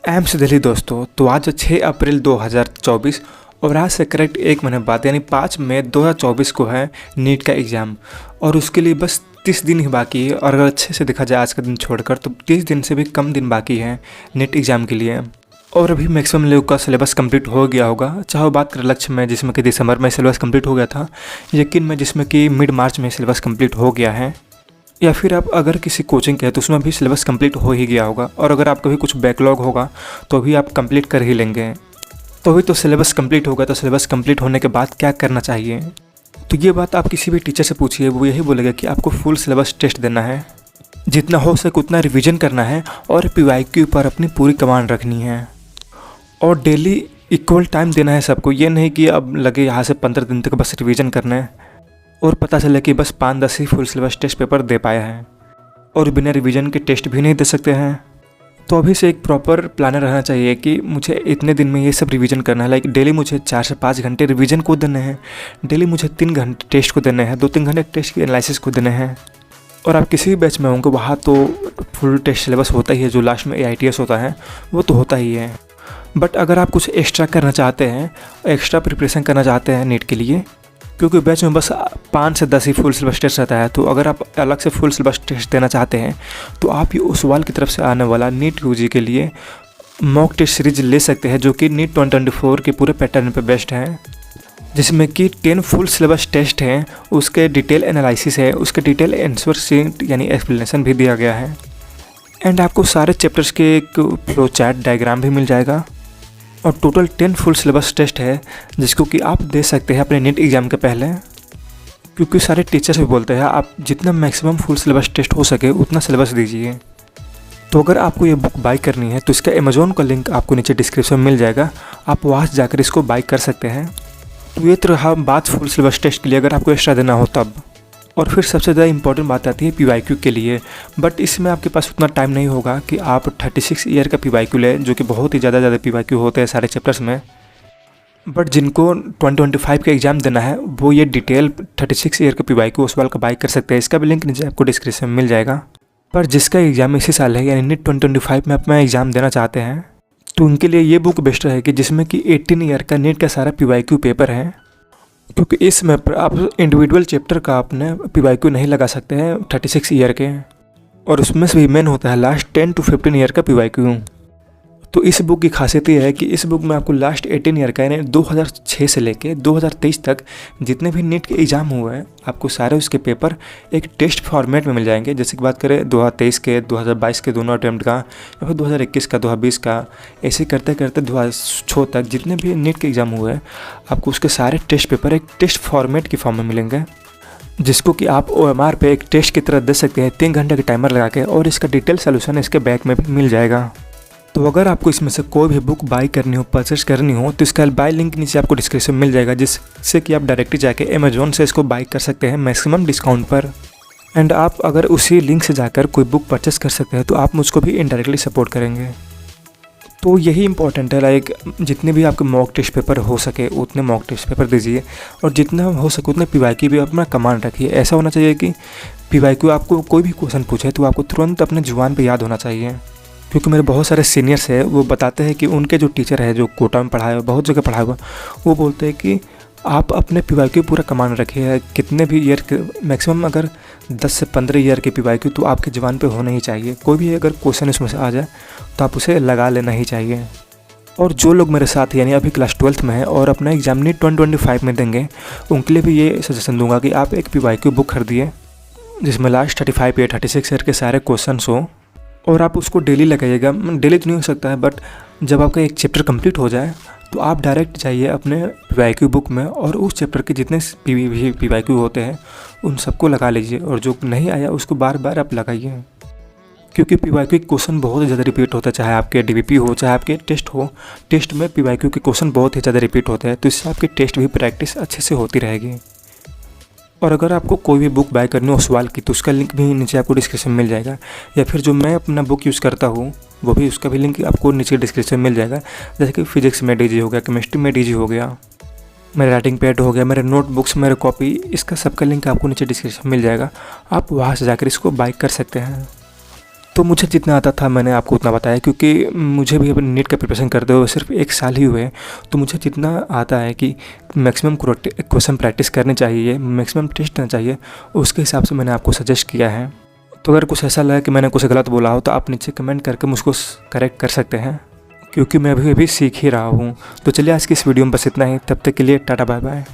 AIIMS Delhi दोस्तों, तो आज 6 अप्रैल 2024 और आज से करेक्ट एक महीने बाद यानी 5 मई 2024 को है नीट का एग्ज़ाम। और उसके लिए बस 30 दिन ही बाकी है। और अगर अच्छे से देखा जाए आज का दिन छोड़कर तो 30 दिन से भी कम दिन बाकी है नीट एग्ज़ाम के लिए। और अभी मैक्सिमम लोगों का सिलेबस कंप्लीट हो गया होगा, चाहे वो बात करें लक्ष्य में जिसमें कि दिसंबर में सिलेबस कंप्लीट हो गया था, यकीन में जिसमें कि मिड मार्च में सिलेबस कंप्लीट हो गया है, या फिर आप अगर किसी कोचिंग के हैं तो उसमें भी सिलेबस कंप्लीट हो ही गया होगा। और अगर आपका भी कुछ बैकलॉग होगा तो भी आप कंप्लीट कर ही लेंगे। तो अभी तो सिलेबस कंप्लीट होगा, तो सिलेबस कंप्लीट होने के बाद क्या करना चाहिए, तो ये बात आप किसी भी टीचर से पूछिए, वो यही बोलेगा कि आपको फुल सिलेबस टेस्ट देना है, जितना हो सके उतना रिवीजन करना है और PYQ पर अपनी पूरी कमांड रखनी है और डेली इक्वल टाइम देना है सबको। ये नहीं कि अब लगे यहाँ से 15 दिन तक बस रिवीजन करना है और पता चले कि बस 5-10 ही फुल सिलेबस टेस्ट पेपर दे पाया है और बिना रिवीजन के टेस्ट भी नहीं दे सकते हैं। तो अभी से एक प्रॉपर प्लानर रहना चाहिए कि मुझे इतने दिन में ये सब रिवीजन करना है। लाइक डेली मुझे 4 से 5 घंटे रिवीजन को देने हैं, डेली मुझे 3 घंटे टेस्ट को देने हैं, 2-3 घंटे टेस्ट की एनालिसिस को देने हैं। और आप किसी भी बैच में होंगे वहाँ तो फुल टेस्ट सिलेबस होता ही है, जो लास्ट में AITS होता है वो तो होता ही है। बट अगर आप कुछ एक्स्ट्रा करना चाहते हैं, एक्स्ट्रा प्रिपरेशन करना चाहते हैं नीट के लिए, क्योंकि बैच में बस 5 से 10 ही फुल सिलेबस टेस्ट रहता है, तो अगर आप अलग से फुल सिलेबस टेस्ट देना चाहते हैं तो आप ये उस्वाल की तरफ से आने वाला नीट UG के लिए मॉक टेस्ट सीरीज ले सकते हैं, जो कि नीट 2024 के पूरे पैटर्न पे बेस्ट है, जिसमें कि 10 फुल सिलेबस टेस्ट हैं, उसके डिटेल एनालिसिस है, उसके डिटेल आंसर शीट यानी एक्सप्लेनेशन भी दिया गया है। एंड आपको सारे चैप्टर्स के एक फ्लो चार्ट डायग्राम भी मिल जाएगा। और टोटल 10 फुल सिलेबस टेस्ट है जिसको कि आप दे सकते हैं अपने नीट एग्ज़ाम के पहले, क्योंकि सारे टीचर्स भी बोलते हैं आप जितना मैक्सिमम फुल सिलेबस टेस्ट हो सके उतना सिलेबस दीजिए। तो अगर आपको ये बुक बाई करनी है तो इसका अमेज़ॉन का लिंक आपको नीचे डिस्क्रिप्शन में मिल जाएगा, आप वहाँ से जाकर इसको बाई कर सकते हैं। तो ये तो रहा बात फुल सिलेबस टेस्ट के लिए अगर आपको एक्स्ट्रा देना हो तब। और फिर सबसे ज़्यादा इंपॉर्टेंट बात आती है PYQ के लिए। बट इसमें आपके पास उतना टाइम नहीं होगा कि आप 36 ईयर का PYQ लें, जो कि बहुत ही ज़्यादा PYQ होते हैं सारे चैप्टर्स में। बट जिनको 2025 का एग्ज़ाम देना है वो ये डिटेल 36 ईयर का PYQ उस वाल का बाई कर सकते हैं। इसका भी लिंक नीचे आपको डिस्क्रिप्शन में मिल जाएगा। पर जिसका एग्ज़ाम इसी साल है यानी नीट 2025 में अपना एग्ज़ाम देना चाहते हैं तो उनके लिए ये बुक बेस्ट रहेगी, जिसमें कि 18 ईयर का नीट का सारा PYQ पेपर है, क्योंकि इसमें आप इंडिविजुअल चैप्टर का अपने PYQ नहीं लगा सकते हैं 36 ईयर के, और उसमें से भी मेन होता है लास्ट 10 to 15 ईयर का PYQ। तो इस बुक की खासियत ये है कि इस बुक में आपको लास्ट 18 ईयर का यानी 2006 से लेके 2023 तक जितने भी नीट के एग्ज़ाम हुए हैं आपको सारे उसके पेपर एक टेस्ट फॉर्मेट में मिल जाएंगे। जैसे कि बात करें 2023 के, 2022 के दोनों अटैम्प्ट का, या फिर 2021 का, 2020 का, ऐसे करते करते 2006 तक जितने भी नीट के एग्ज़ाम हुए हैं आपको उसके सारे टेस्ट पेपर एक टेस्ट फॉर्मेट की फॉर्म में मिलेंगे, जिसको कि आप OMR पे एक टेस्ट की तरह दे सकते हैं 3 घंटे का टाइमर लगा के, और इसका डिटेल सोल्यूशन इसके बैक में भी मिल जाएगा। तो अगर आपको इसमें से कोई भी बुक बाई करनी हो, परचेस करनी हो, तो इसका बाई लिंक नीचे आपको डिस्क्रिप्शन में मिल जाएगा, जिससे कि आप डायरेक्टली जाके अमेज़ॉन से इसको बाई कर सकते हैं मैक्सिमम डिस्काउंट पर। एंड आप अगर उसी लिंक से जाकर कोई बुक परचेस कर सकते हैं तो आप मुझको भी इनडायरेक्टली सपोर्ट करेंगे। तो यही इंपॉर्टेंट है, लाइक जितने भी आपके मॉक टेस्ट पेपर हो सके उतने मॉक टेस्ट पेपर दीजिए, और जितना हो सके उतने PYQ भी अपना कमांड रखिए। ऐसा होना चाहिए कि PYQ आपको कोई भी क्वेश्चन पूछे तो आपको तुरंत अपने जुबान पे याद होना चाहिए। क्योंकि मेरे बहुत सारे सीनियर्स हैं वो बताते हैं कि उनके जो टीचर है जो कोटा में पढ़ाए हुआ, बहुत जगह पढ़ाया हुआ, वो बोलते हैं कि आप अपने PYQ पूरा कमांड रखिए। कितने भी ईयर के मैक्सिमम अगर 10 से 15 ईयर के PYQ तो आपके ज़बान पे होना ही चाहिए। कोई भी अगर क्वेश्चन इसमें से आ जाए तो आप उसे लगा लेना ही चाहिए। और जो लोग मेरे साथ यानी अभी क्लास 12th में है और अपना एग्ज़ाम नीट 2025 में देंगे, उनके लिए भी ये सजेशन दूंगा कि आप एक PYQ बुक खरीदिए जिसमें लास्ट 35 या 36 ईयर के सारे क्वेश्चन हो, और आप उसको डेली लगाइएगा। डेली तो नहीं हो सकता है, बट जब आपका एक चैप्टर कंप्लीट हो जाए तो आप डायरेक्ट जाइए अपने PYQ बुक में और उस चैप्टर के जितने PYQ होते हैं उन सबको लगा लीजिए, और जो नहीं आया उसको बार बार आप लगाइए, क्योंकि PYQ क्वेश्चन बहुत ज़्यादा रिपीट होता है। चाहे आपके DBP हो, चाहे आपके टेस्ट हो, टेस्ट में PYQ के क्वेश्चन बहुत ही ज़्यादा रिपीट होते हैं, तो इससे आपकी टेस्ट भी प्रैक्टिस अच्छे से होती रहेगी। और अगर आपको कोई भी बुक बाय करनी हो सवाल की तो उसका लिंक भी नीचे आपको डिस्क्रिप्शन में मिल जाएगा, या फिर जो मैं अपना बुक यूज़ करता हूँ वो भी, उसका भी लिंक आपको नीचे डिस्क्रिप्शन में मिल जाएगा। जैसे कि फिजिक्स में DG हो गया, केमिस्ट्री में DG हो गया, मेरे राइटिंग पैड हो गया, मेरे नोटबुक्स, मेरे कॉपी, इसका सबका लिंक आपको नीचे डिस्क्रिप्शन में मिल जाएगा। आप वहाँ से जाकर इसको बाय कर सकते हैं। तो मुझे जितना आता था मैंने आपको उतना बताया, क्योंकि मुझे भी अपने नीट का प्रिपरेशन करते हुए सिर्फ 1 साल ही हुए, तो मुझे जितना आता है कि मैक्सिमम क्वेश्चन प्रैक्टिस करनी चाहिए, मैक्सिमम टेस्ट देना चाहिए, उसके हिसाब से मैंने आपको सजेस्ट किया है। तो अगर कुछ ऐसा लगा कि मैंने कुछ गलत बोला हो तो आप नीचे कमेंट करके मुझको करेक्ट कर सकते हैं, क्योंकि मैं अभी सीख ही रहा हूँ। तो चलिए आज की इस वीडियो में बस इतना ही, तब तक के लिए टाटा बाय बाय।